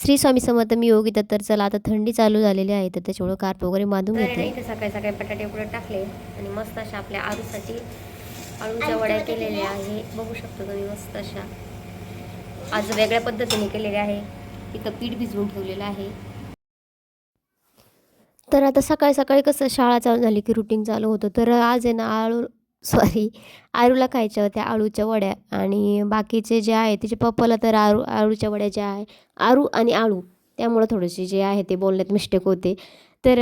श्री स्वामी समर्थ. मी योगिता. तर चला आता थंडी चालू झालेली आहे, तर त्याच्यामुळे कार्प वगैरे बांधून तर घेते. इथे सकाळी सकाळी बटाटे उकडत टाकले आणि मस्त अशा आपल्या आलूसाठी आळूच्या वड्या केलेल्या आहे. बघू शकतो तुम्ही मस्त अशा आज वेगळ्या पद्धतीने केलेल्या आहे. इथं पीठ भिजवून ठेवलेलं आहे. तर आता सकाळी सकाळी कसं शाळा चालू झाली की रुटीन चालू होतं. तर आज आहे ना आरूला खायच्या होत्या आळूच्या वड्या, आणि बाकीचे जे आहे तिच्या पप्पाला तर आळूच्या वड्या ज्या आहे, आरू आणि आळू त्यामुळं थोडेसे जे आहे ते बोलण्यात मिस्टेक होते. तर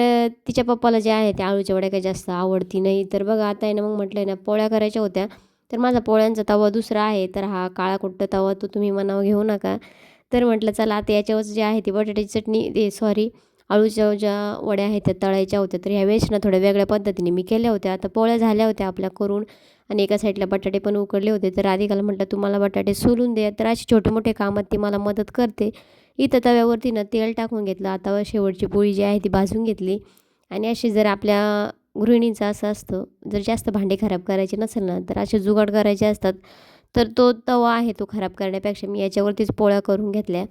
तिच्या पप्पाला जे आहे ते आळूच्या वड्या काही जास्त आवडती नाही. तर बघा आता आहे ना, मग म्हटलं ना पोळ्या करायच्या होत्या. तर माझा पोळ्यांचा तवा दुसरा आहे, तर हा काळा कुट्ट तवा तो तुम्ही मनावर घेऊ नका. तर म्हटलं चला आता याच्यावर जे आहे ती बटाट्याची चटणी सॉरी आळूच्या ज्या वड्या आहेत त्या तळायच्या होत्या. तर ह्यावेळेस ना थोड्या वेगळ्या पद्धतीने मी केल्या होत्या. आता पोळ्या झाल्या होत्या आपल्या करून, आणि एका साईडला बटाटे पण उकडले होते. तर राधिकाला म्हटलं तुम्हाला बटाटे सोलून दे. तर अशी छोटे मोठे कामात ती मला मदत करते. इथं तव्यावरती ना तेल टाकून घेतलं. आता शेवटची पोळी जी आहे ती भाजून घेतली. आणि अशी जर आपल्या गृहिणींचं असं असतं, जर जास्त भांडे खराब करायचे नसेल ना, तर असे जुगाड करायचे असतात. तर तो तवा आहे तो खराब करण्यापेक्षा मी याच्यावरतीच पोळ्या करून घेतल्या.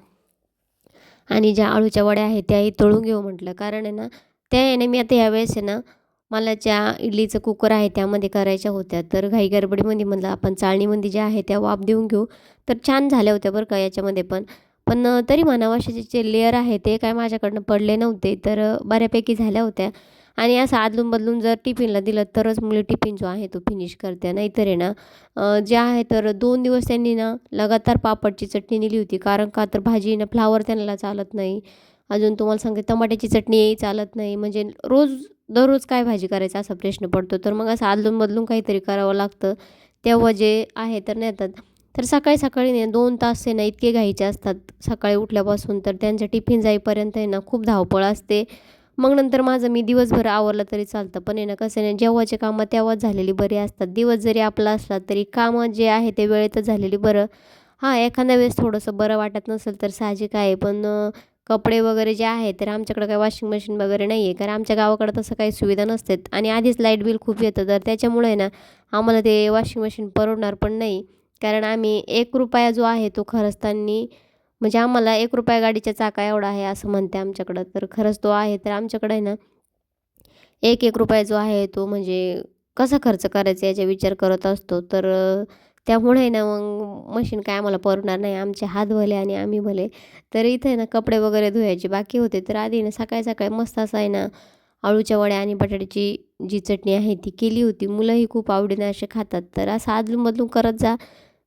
आणि ज्या आळूच्या वड्या आहेत त्याही तळून घेऊ म्हटलं. कारण आहे ना, त्या आहे ना, मी आता यावेळेस आहे ना, मला ज्या इडलीचं कुकर आहे त्यामध्ये करायच्या होत्या. तर घाई गडबडीमध्ये म्हणलं आपण चाळणीमध्ये ज्या आहे त्या वाफ देऊन घेऊ. तर छान झाल्या होत्या बरं का याच्यामध्ये पण. पण तरी म्हणावं असे जे लेयर आहे ते काय माझ्याकडनं पडले नव्हते. तर बऱ्यापैकी झाल्या होत्या. आणि असं अदलून-बदलून जर टिफिनला दिलं तरच मुली टिफिन जो आहे तो फिनिश करते. नाहीतर आहे ना, जे आहे तर 2 दिवस त्यांनी ना लगातार पापडची चटणी नेली होती. कारण का तर भाजी ना फ्लावर त्यांना चालत नाही. अजून तुम्हाला सांगते टमाट्याची चटणीही चालत नाही. म्हणजे दररोज काय भाजी करायचा असा प्रश्न पडतो. तर मग असं अदलून-बदलून काहीतरी करावं लागतं. तेव्हा जे आहे तर नेतात. तर सकाळी-सकाळी नाही 2 तास आहे ना इतके घाईचे असतात सकाळी उठल्यापासून, तर त्यांच्या टिफिन जाईपर्यंत आहे ना खूप धावपळ असते. मग नंतर माझं मी दिवसभर आवरलं तरी चालतं. पण आहे ना कसं आहे ना, जेव्हाचे कामं तेव्हाच झालेली बरी असतात. दिवस जरी आपला असला तरी कामं जे आहे ते वेळेतच झालेली बरं. हां, एखाद्या वेळेस थोडंसं बरं वाटत नसेल तर साहजिक आहे. पण कपडे वगैरे जे आहे तर आमच्याकडं काही वॉशिंग मशीन वगैरे नाही आहे. कारण आमच्या गावाकडं तसं काही सुविधा नसतात आणि आधीच लाईट बिल खूप येतं. तर त्याच्यामुळे आहे ना, आम्हाला ते वॉशिंग मशीन परवडणार पण नाही. कारण आम्ही ₹1 जो आहे तो खरचताना, म्हणजे आम्हाला ₹1 गाडीच्या चाका एवढा आहे असं म्हणते आमच्याकडं. तर खरंच तो आहे. तर आमच्याकडे आहे ना, ₹1 जो आहे तो म्हणजे कसा खर्च करायचा याचा विचार करत असतो. तर त्यामुळे आहे ना मग मशीन काय आम्हाला परवडणार नाही. आमचे हात भले आणि आम्ही भले. तर इथे आहे ना कपडे वगैरे धुवायचे बाकी होते. तर आधी ना सकाळी-सकाळी मस्त असं आहे ना, अळूच्या वड्या आणि बटाट्याची जी चटणी आहे ती केली होती. मुलंही खूप आवडीने असे खातात. तर असं अदलून-बदलून करत जा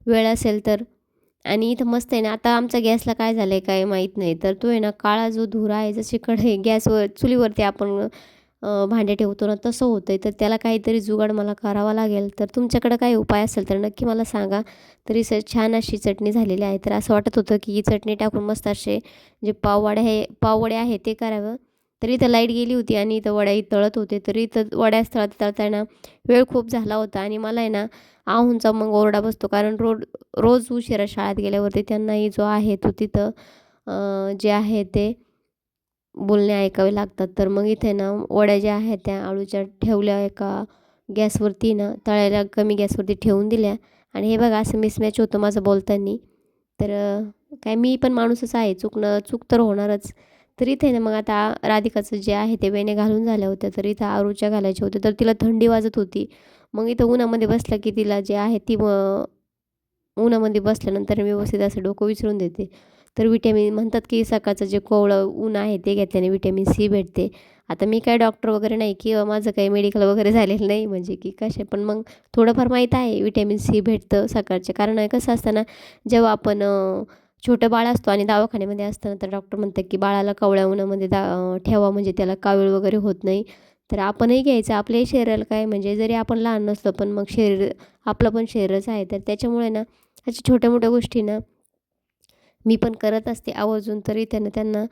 वेळ असेल तर. आणि इथं मस्त आहे ना, आता आमच्या गॅसला काय झालं आहे काय माहीत नाही. तर तो आहे ना काळा जो धुरा आहे जशी कढई गॅसवर चुलीवरती आपण भांडे ठेवतो ना तसं होतं आहे. तर त्याला काहीतरी जुगाड मला करावा लागेल. तर तुमच्याकडं काही उपाय असेल तर नक्की मला सांगा. तरी छान अशी चटणी झालेली आहे. तर असं वाटत होतं की ही चटणी टाकून मस्त असे जे पाववडे आहे ते करावं. तर इथं लाईट गेली होती आणि इथं वड्याही तळत होते. तर इथं वड्याच तळताना वेळ खूप झाला होता आणि मला आहे ना आहूंचा मग ओरडा बसतो. कारण रोज उशिरा शाळेत गेल्यावरती त्यांनाही जो आहे तो तिथं जे आहे ते बोलणे ऐकावे लागतात. तर मग इथे ना वड्या ज्या आहेत त्या आळूच्या ठेवल्या एका गॅसवरती ना तळायला कमी गॅसवरती ठेवून दिल्या. आणि हे बघा असं मिसमॅच होतं माझं बोलताना. तर काय मी पण माणूसच आहे, चूक तर होणारच. तर इथे ना मग आता राधिकाचं जे आहे ते वेण्या घालून झाल्या होत्या. तर इथं आरूच्या घालायच्या होत्या. तर तिला थंडी वाजत होती. मग इथं उन्हामध्ये बसलं की तिला जे आहे ती उन्हामध्ये बसल्यानंतर व्यवस्थित असं डोकं विसरून देते. तर विटॅमिन म्हणतात की सकाळचं जे कोवळं ऊन आहे ते घेतल्याने विटॅमिन सी भेटते. आता मी काय डॉक्टर वगैरे नाही किंवा माझं काही मेडिकल वगैरे झालेलं नाही, म्हणजे की कसे पण मग थोडंफार माहीत आहे विटॅमिन सी भेटतं सकाळचे. कारण कसं असतं ना, जेव्हा आपण छोटं बाळ असतो आणि दवाखान्यामध्ये असतं ना, तर डॉक्टर म्हणतात की बाळाला कोवळ्या उन्हामध्ये ठेवा म्हणजे त्याला कावीळ वगैरे होत नाही. तर आपणही घ्यायचं. आपल्याही शरीराला काय म्हणजे जरी आपण लहान नसलो पण मग आपलं पण शरीरच आहे. तर त्याच्यामुळे ना अशा छोट्या-मोठ्या गोष्टी ना मी पण करत असते आवर्जून. तरी त्यांना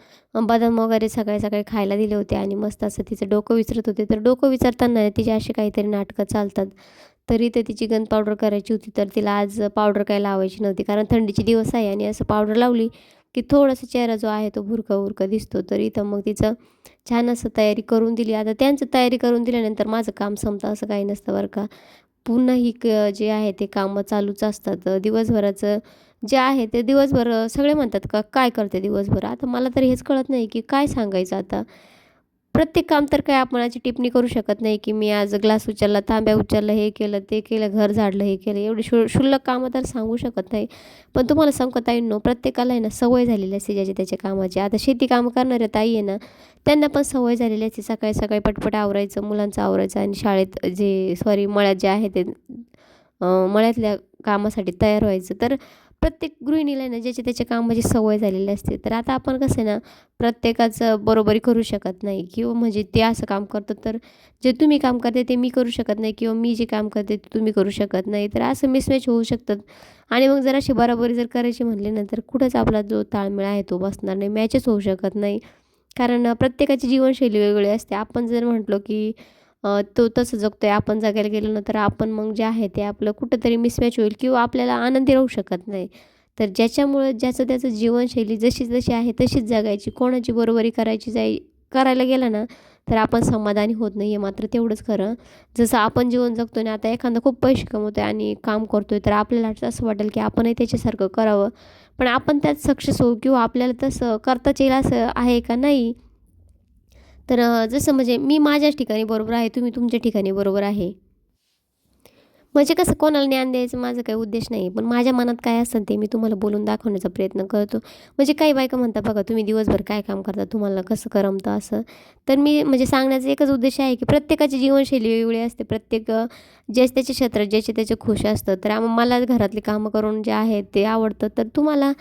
बदाम वगैरे सकाळी-सकाळी खायला दिले होते आणि मस्त असं तिचं डोकं विचारत होते. तर डोकं विचारताना तिची अशी काहीतरी नाटकं चालतात. तरी ते तिची गंध पावडर करायची होती. तर तिला आज पावडर काही लावायची नव्हती. कारण थंडीचे दिवस आहे आणि असं पावडर लावली की थोडासा चेहरा जो आहे तो भुरका-भुरका दिसतो. तर इथं मग तिचं छान असं तयारी करून दिली. आता त्यांचं तयारी करून दिल्यानंतर माझं काम संपतं असं काही नसतं बरं का. पुन्हा ही जे आहे ते कामं चालूच असतात. दिवसभराचं जे आहे ते दिवसभर सगळे म्हणतात का काय करते दिवसभर? आता मला तर हेच कळत नाही की काय सांगायचं आता. प्रत्येक काम तर काय आपण अशी टिप्पणी करू शकत नाही, की मी आज ग्लास उचलला, तांब्या उचलला, हे केलं, ते केलं, घर झाडलं, हे केलं. एवढी क्षुल्लक कामं तर सांगू शकत नाही. पण तुम्हाला सांगू का ताईंनो, प्रत्येकाला आहे ना सवय झालेली असते ज्याची त्याच्या कामाची. आता शेती कामं करणाऱ्या ताई आहे ना, त्यांना पण सवय झालेली असते सकाळी-सकाळी पटपट आवरायचं, मुलांचं आवरायचं आणि शाळेत मळ्यात जे आहे ते मळ्यातल्या कामासाठी तयार व्हायचं. तर प्रत्येक गृहिणीला आहे ना ज्याच्या त्याच्या कामाची सवय झालेली असते. तर आता आपण कसं आहे ना प्रत्येकाचं बरोबरी करू शकत नाही किंवा म्हणजे ते असं काम करतं तर जे तुम्ही काम करते ते मी करू शकत नाही किंवा मी जे काम करते ते तुम्ही करू शकत नाही. तर असं मिसमॅच होऊ शकतात आणि मग जर अशी बरोबरी जर करायची म्हटली ना तर कुठंच आपला जो ताळमेळ आहे तो बसणार नाही, मॅचच होऊ शकत नाही. कारण प्रत्येकाची जीवनशैली वेगवेगळी असते. आपण जर म्हटलो की तो तसं जगतोय, आपण जगायला गेलो ना, तर आपण मग जे आहे ते आपलं कुठेतरी मिसमॅच होईल किंवा आपल्याला आनंदी राहू शकत नाही. तर ज्याच्यामुळं ज्याचं त्याचं जीवनशैली जशी आहे तशीच जगायची. कोणाची बरोबरी करायला गेला ना, तर आपण समाधानी होत नाही, हे मात्र तेवढंच खरं. जसं आपण जीवन जगतो ना, आता एखादा खूप पैसे कमवतोय आणि काम करतोय, तर आपल्याला असं वाटेल की आपणही त्याच्यासारखं करावं. पण आपण त्यात सक्सेस होऊ किंवा आपल्याला तसं करताच येईल असं आहे का? नाही. तर जसं म्हणजे मी माझ्याच ठिकाणी बरोबर आहे, तुम्ही तुमच्या ठिकाणी बरोबर आहे. म्हणजे कसं कोणाला ज्ञान द्यायचं माझा काही उद्देश नाही. पण माझ्या मनात काय असेल ते मी तुम्हाला बोलून दाखवण्याचा प्रयत्न करतो. म्हणजे काही बायका म्हणतात बघा, तुम्ही दिवसभर काय काम करता, तुम्हाला कसं करमतं असं. तर मी म्हणजे सांगण्याचा एकच उद्देश आहे, की प्रत्येकाची जीवनशैली वेगवेगळी असते. प्रत्येक ज्याच्या त्याच्या क्षेत्रात ज्याचे त्याचे खुश असतं. तर मला घरातली कामं करून जे आहे ते आवडतं. तर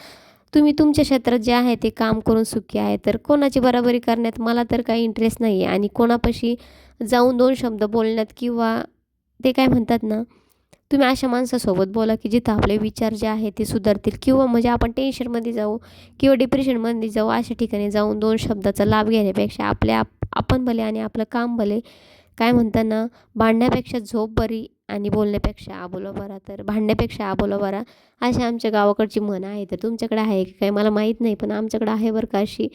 तुम्ही तुमच्या क्षेत्रात जे आहे ते काम करून सुखी आहे. तर कोणाची बराबरी करण्यात मला तर काही इंटरेस्ट नाही आहे आणि कोणापाशी जाऊन 2 शब्द बोलण्यात किंवा ते काय म्हणतात ना, तुम्ही अशा माणसासोबत बोला, की जिथं आपले विचार जे आहेत ते सुधारतील किंवा म्हणजे आपण टेन्शनमध्ये जाऊ किंवा डिप्रेशनमध्ये जाऊ, अशा ठिकाणी जाऊन 2 शब्दाचा लाभ घेण्यापेक्षा आपण भले आणि आपलं काम भले. काय म्हणतात ना, भांडण्यापेक्षा झोप बरी आणि बोलण्यापेक्षा अबोला बरा. तर भांडण्यापेक्षा अबोला बरा, अशी आमच्या गावाकडची म्हण आहे. तर तुमच्याकडे आहे की काय मला माहीत नाही, पण आमच्याकडे आहे बरं का अशी.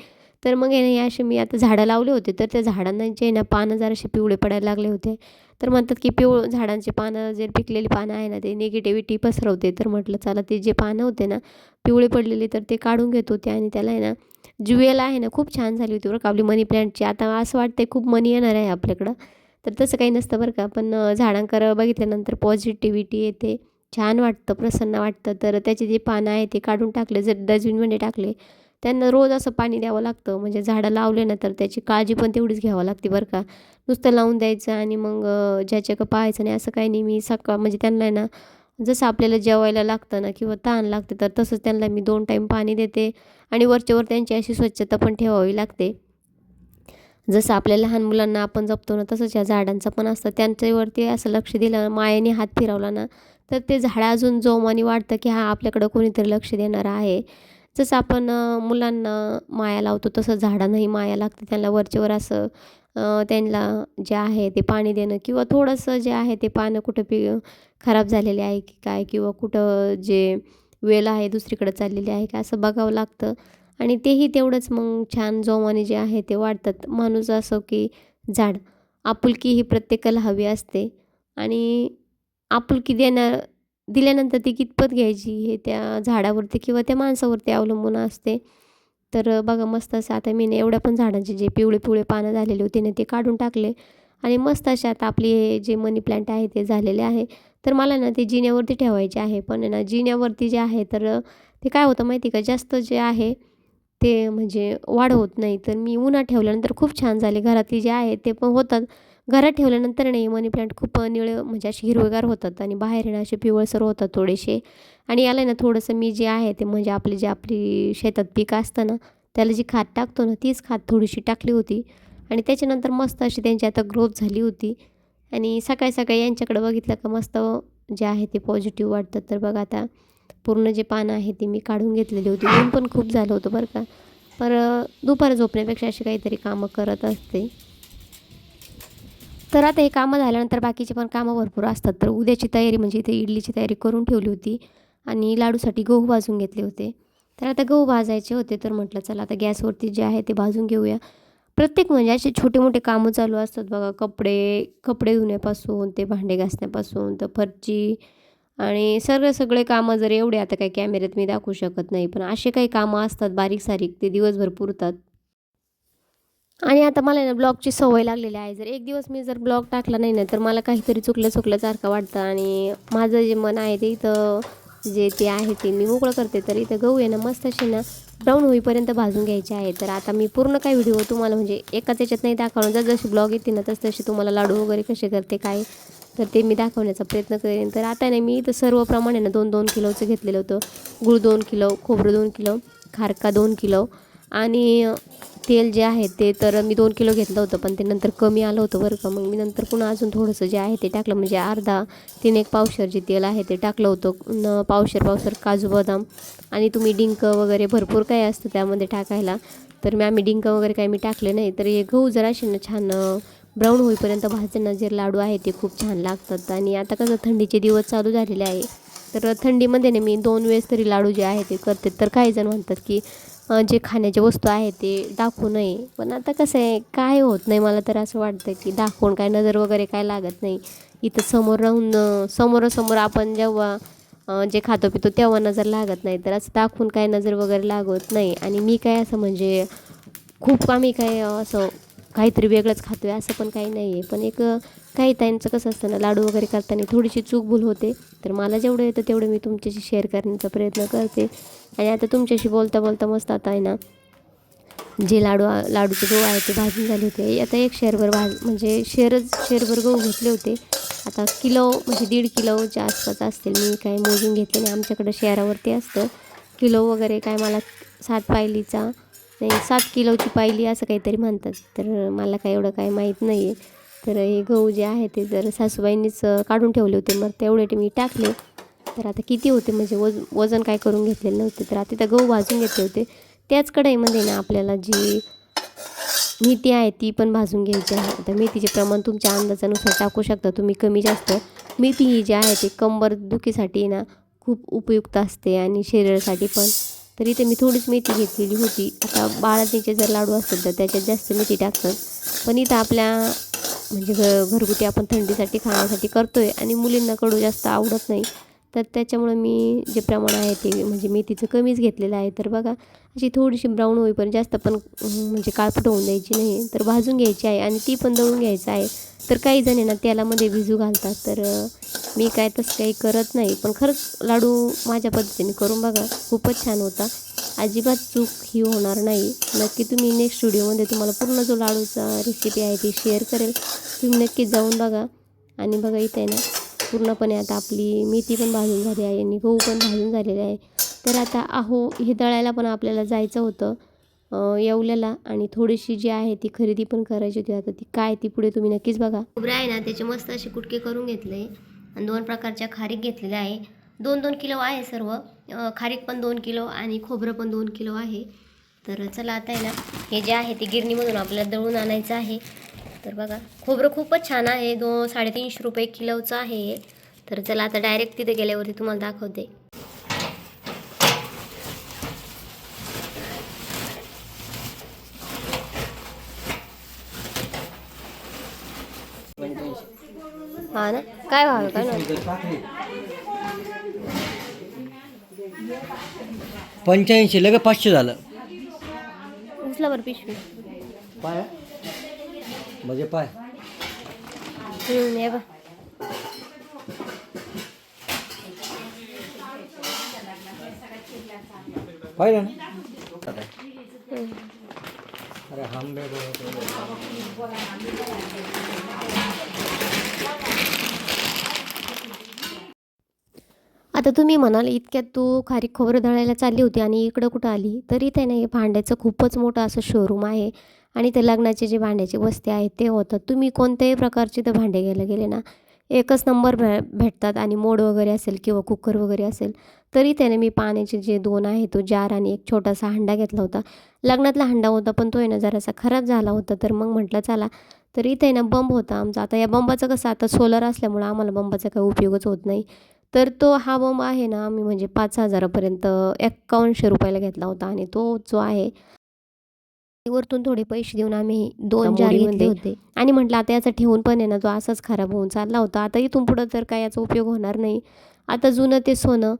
तर मग आहे ना, हे असे मी आता झाडं लावले होते, तर त्या झाडांना जे आहे ना, पानं जरासे पिवळे पडायला लागले होते. तर म्हणतात की झाडांची पानं जे पिकलेली पानं आहे ना, ते निगेटिव्हिटी पसरवते. तर म्हटलं चला ते जे पानं होते ना, पिवळे पडलेले, तर ते काढून घेत होते आणि त्याला आहे ना, जुवेल आहे ना, खूप छान झाली होती बरं का आपली मनी प्लांटची. आता असं वाटतंय खूप मनी येणार आहे आपल्याकडं. तर तसं काही नसतं बरं का. पण झाडांकडं बघितल्यानंतर पॉझिटिव्हिटी येते. छान वाटतं, प्रसन्न वाटतं. तर त्याचे जे पानं आहे ते काढून टाकले, जर डस्टबिनमध्ये टाकले. त्यांना रोज असं पाणी द्यावं लागतं. म्हणजे झाडं लावले ना, तर त्याची काळजी पण तेवढीच घ्यावी लागते बरं का. नुसतं लावून द्यायचं आणि मग ज्याच्याकडं पाहायचं नाही असं काही नाही. मी म्हणजे त्यांना आहे ना, जसं आपल्याला जेवायला लागतं ना किंवा तहान लागते, तर तसंच त्यांना मी 2 टाईम पाणी देते आणि वरच्यावर त्यांची अशी स्वच्छता पण ठेवावी लागते. जसं आपल्या लहान मुलांना आपण जपतो ना, तसंच या झाडांचं पण असतं. त्यांच्यावरती असं लक्ष दिलं, मायेने हात फिरवला ना, तर ते झाड अजून जोमाने वाढतं, की हां, आपल्याकडं कोणीतरी लक्ष देणारं आहे. जसं आपण मुलांना माया लावतो, तसं झाडांनाही माया लागते. त्यांना वरचेवर असं त्यांना जे आहे ते पाणी देणं किंवा थोडंसं जे आहे ते पानं कुठं खराब झालेले आहे की काय किंवा कुठं जे वेल आहे दुसरीकडे चाललेली आहे का, असं बघावं लागतं. आणि तेही तेवढंच मग छान जोमाने जे आहे ते वाढतात. माणूस असो की झाड, आपुलकी ही प्रत्येकाला हवी असते आणि आपुलकी दिल्यानंतर ती कितपत घ्यायची हे त्या झाडावरती किंवा त्या माणसावरती अवलंबून असते. तर बघा मस्त असं आता मी ना एवढ्या पण झाडांचे जे पिवळे-पिवळे पानं झालेले होते ना ते काढून टाकले आणि मस्त असे आता आपली हे जे मनी प्लांट आहे ते झालेले आहे. तर मला ना ते जिन्यावरती ठेवायचे आहे. पण आहे ना जिन्यावरती जे आहे तर ते काय होतं माहिती आहे का, जास्त जे आहे ते म्हणजे वाढ होत नाही. तर मी उन्हात ठेवल्यानंतर खूप छान झाले. घरातली जे आहे ते पण होतात. घरात ठेवल्यानंतर नाही मनी प्लांट खूप निळे म्हणजे असे हिरवेगार होतात आणि बाहेर आहे असे पिवळसर होतात थोडेसे. आणि याला आहे ना थोडंसं मी जे आहे ते म्हणजे आपली शेतात पीक असतं ना, त्याला जी खाद टाकतो ना, तीच खाद थोडीशी टाकली होती आणि त्याच्यानंतर मस्त अशी त्यांची आता ग्रोथ झाली होती. आणि सकाळी-सकाळी यांच्याकडे बघितलं का मस्त जे आहे ते पॉझिटिव्ह वाटतं. तर बघा आता पूर्ण जे पानं आहे ती मी काढून घेतलेली होती. ऊन पण खूप झालं होतं बरं का. पर दुपारी झोपण्यापेक्षा अशी काहीतरी कामं करत असते. तर आता हे कामं झाल्यानंतर बाकीचे पण कामं भरपूर असतात. तर उद्याची तयारी म्हणजे इथे इडलीची तयारी करून ठेवली होती आणि लाडूसाठी गहू भाजून घेतले होते. तर आता गहू भाजायचे होते तर म्हटलं चला आता गॅसवरती जे आहे ते भाजून घेऊया. प्रत्येक म्हणजे असे छोटे-मोठे कामं चालू असतात बघा. कपडे कपडे धुण्यापासून ते भांडे घासण्यापासून तर फरची आणि सगळे कामं जर एवढे आता काही कॅमेऱ्यात मी दाखवू शकत नाही, पण असे काही कामं असतात बारीक-सारीक ते दिवसभर पुरतात. आणि आता मला आहे ना ब्लॉगची सवय लागलेली आहे. जर एक दिवस मी जर ब्लॉग टाकला नाही ना, तर मला काहीतरी चुकल्यासारखं वाटतं आणि माझं जे मन आहे ते इथं जे ते आहे ते मी मोकळं करते. तर इथं गहू आहे ना मस्त असे ना ब्राऊन होईपर्यंत भाजून घ्यायचे आहे. तर आता मी पूर्ण काही व्हिडिओ तुम्हाला म्हणजे एकाच याच्यात नाही दाखवणार. जसजसे ब्लॉग येतील ना तसतसे तुम्हाला लाडू वगैरे कसे करते काय, तर ते मी दाखवण्याचा प्रयत्न करेन. तर आता नाही मी इथं सर्व प्रमाणे ना 2-2 किलोचं घेतलेलं होतं. गूळ 2 किलो, खोबरं 2 किलो, खारका 2 किलो आणि तेल जे आहे ते तर मी 2 किलो घेतलं होतं, पण ते नंतर कमी आलं होतं बरं का. मग मी नंतर पुन्हा अजून थोडंसं जे आहे ते टाकलं, म्हणजे अर्धा 3 पावशेर जे तेल आहे ते टाकलं होतं. पावशेर काजू बदाम आणि तुम्ही डिंक वगैरे भरपूर काही असतं त्यामध्ये टाकायला. तर आम्ही डिंक वगैरे काही मी टाकले नाही. तर हे गहू जरा असे ना छान ब्राऊन होईपर्यंत भाजताना जे लाडू आहे ते खूप छान लागतात. आणि आता कसं थंडीचे दिवस चालू झालेले आहे, तर थंडीमध्ये ना मी 2 वेळेस तरी लाडू जे आहे ते करते. तर काही जण म्हणतात की जे खाण्याच्या वस्तू आहेत ते दाखवू नये, पण आता कसं आहे काय होत नाही. मला तर असं वाटतं की दाखवून काय नजर वगैरे काय लागत नाही. इथं समोर राहून समोरासमोर आपण जेव्हा जे खातो पितो तेव्हा नजर लागत नाही, तर असं दाखवून काय नजर वगैरे लागत नाही. आणि मी काय असं म्हणजे खूप आम्ही काय असं काहीतरी वेगळंच खातो आहे असं पण काही नाही आहे. पण एक काही ताईंचं कसं असतं ना लाडू वगैरे करताना थोडीशी चूक-भूल होते. तर मला जेवढं येतं तेवढं मी तुमच्याशी शेअर करण्याचा प्रयत्न करते. आणि आता तुमच्याशी बोलता बोलता मस्त आता आहे ना जे लाडूचे गहू आहे ते भाजून झाले होते. आता एक शेरभर म्हणजे शेरभर गहू घेतले होते. आता किलो म्हणजे 1.5 किलोच्या आसपास असतील. मी काही मोजून घेतले नाही. आमच्याकडं शहरावरती असतं किलो वगैरे काय मला 7 पायलीचा नाही 7 किलोची पायली असं काहीतरी म्हणतात. तर मला काय एवढं काही माहीत नाही आहे. तर हे गहू जे आहे ते जर सासूबाईंनीच काढून ठेवले होते, मग तेवढे मी टाकले. तर आता किती होते म्हणजे वजन काय करून घेतलेलं नव्हते. तर आता गहू भाजून घेतले होते. त्याच कढईमध्ये ना आपल्याला जी मेथी आहे ती पण भाजून घ्यायची आहे. आता मेथीचे प्रमाण तुमच्या अंदाजानुसार टाकू शकता तुम्ही कमी जास्त. मेथी ही जी आहे ते कंबर दुखीसाठी ना खूप उपयुक्त असते आणि शरीरासाठी पण. तर इथे मी थोडीच मेथी घेतलेली होती. आता बाळातीचे जर लाडू असतील तर त्याच्यात जास्त मेथी टाकतात, पण इथं आपल्या म्हणजे घरगुती आपण थंडीसाठी खाण्यासाठी करतो आहे आणि मुलींना कडू जास्त आवडत नाही. तर त्याच्यामुळं मी जे प्रमाण आहे ते म्हणजे मेथीचं कमीच घेतलेलं आहे. तर बघा अशी थोडीशी ब्राऊन होईपर्यंत जास्त पण म्हणजे काळपट होऊन द्यायची नाही, तर भाजून घ्यायची आहे आणि ती पण दळून घ्यायचं आहे. तर काही जण आहे ना तेलामध्ये भिजू घालतात, तर मी काय तसं काही करत नाही. पण खरंच लाडू माझ्या पद्धतीने करून बघा, खूपच छान होता. अजिबात चूक ही होणार नाही. नक्की तुम्ही नेक्स्ट व्हिडिओमध्ये तुम्हाला पूर्ण जो लाडूचा रेसिपी आहे ती शेअर करेल. तुम्ही नक्की जाऊन बघा. आणि बघा इथे आहे ना पूर्णपणे आता आपली मेथी पण भाजून झाली आहे आणि गहू पण भाजून झालेले आहे. तर आता हे दळायला पण आपल्याला जायचं होतं येवल्याला, आणि थोडीशी जी आहे ती खरेदी पण करायची होती. आता ती काय ती पुढे तुम्ही नक्कीच बघा. खोबरं आहे ना त्याचे मस्त असे कुटके करून घेतले आणि 2 प्रकारच्या खारीक घेतलेल्या आहे. 2-2 किलो आहे सर्व. खारीक पण 2 किलो आणि खोबरं पण 2 किलो आहे. तर चला आता आहे ना हे जे आहे ते गिरणीमधून आपल्याला दळून आणायचं आहे. तर बघा खोबरं खूपच छान आहे. 350 रुपये किलोचं आहे हे. तर चला आता डायरेक्ट तिथे गेल्यावरती तुम्हाला दाखवते. हा ना काय भाव काय ना 85 लगे 500 झालं. उचला बरं पिशवी. पाय म्हणजे पाय हे बघ पाहिलं ना. अरे हम आता तुम्ही म्हणाल इतक्यात तू खारीक खोबरं दळायला चालली होती आणि इकडं कुठं आली, तर इथे नाही भांड्याचं खूपच मोठं असं शोरूम आहे आणि ते लग्नाचे जे भांड्याची वस्ती आहेत ते होतात. तुम्ही कोणत्याही प्रकारचे ते भांडे घ्यायला गेले ना एकच नंबर भेटतात. आणि मोड वगैरे असेल किंवा कुकर वगैरे असेल तर इथे ना मी पाण्याचे जे 2 आहे तो जार आणि एक छोटासा हंडा घेतला होता. लग्नातला हंडा होता पण तो आहे ना जरासा खराब झाला होता, तर मग म्हटलं चला. तर इथे ना बंब होता आमचा. आता या बंबाचं कसं आता सोलर असल्यामुळं आम्हाला बंबाचा काही उपयोगच होत नाही. तर हा बंब आहे ना आम्ही म्हणजे 5,000 पर्यंत 5100 रुपयाला घेतला होता. आणि तो जो आहे वरतून थोडे पैसे देऊन आम्ही 2 जार घेतले होते. आणि म्हटलं आता याचा ठेवून पण आहे ना तो असाच खराब होऊन चालला होता. आता इथून पुढं तर काय याचा उपयोग होणार नाही. आता जुनं ते सोनं,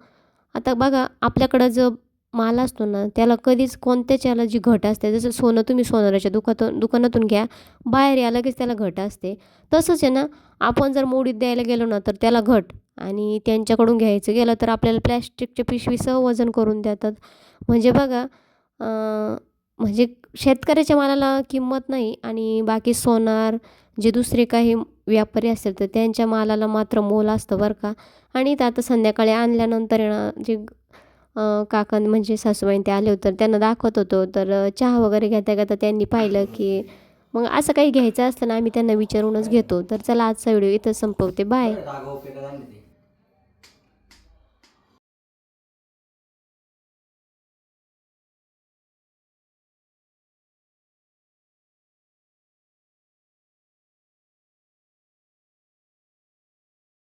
आता बघा आपल्याकडं जो माल असतो ना त्याला कधीच कोणत्याच याला जी घट असते, जसं सोनं तुम्ही सोनाराच्या दुकानातून घ्या, बाहेर या लगेच त्याला घट असते. तसंच आहे ना, आपण जर मोडीत द्यायला गेलो ना तर त्याला घट, आणि त्यांच्याकडून घ्यायचं गेलं तर आपल्याला प्लॅस्टिकच्या पिशवीसह वजन करून देतात. म्हणजे बघा म्हणजे शेतकऱ्याच्या मालाला किंमत नाही, आणि बाकी सोनार जे दुसरे काही व्यापारी असतील तर त्यांच्या मालाला मात्र मोल असतं बरं का. आणि इथं आता संध्याकाळी आणल्यानंतर आहे ना, जे काका म्हणजे सासूबाई ते आले होते तर त्यांना दाखवत होतो, तर चहा वगैरे घेता घेता त्यांनी पाहिलं की मग असं काही घ्यायचं असतं ना आम्ही त्यांना विचारूनच घेतो. तर चला आजचा व्हिडिओ इथं संपवते. बाय. जागा उपयोगात आणली ती.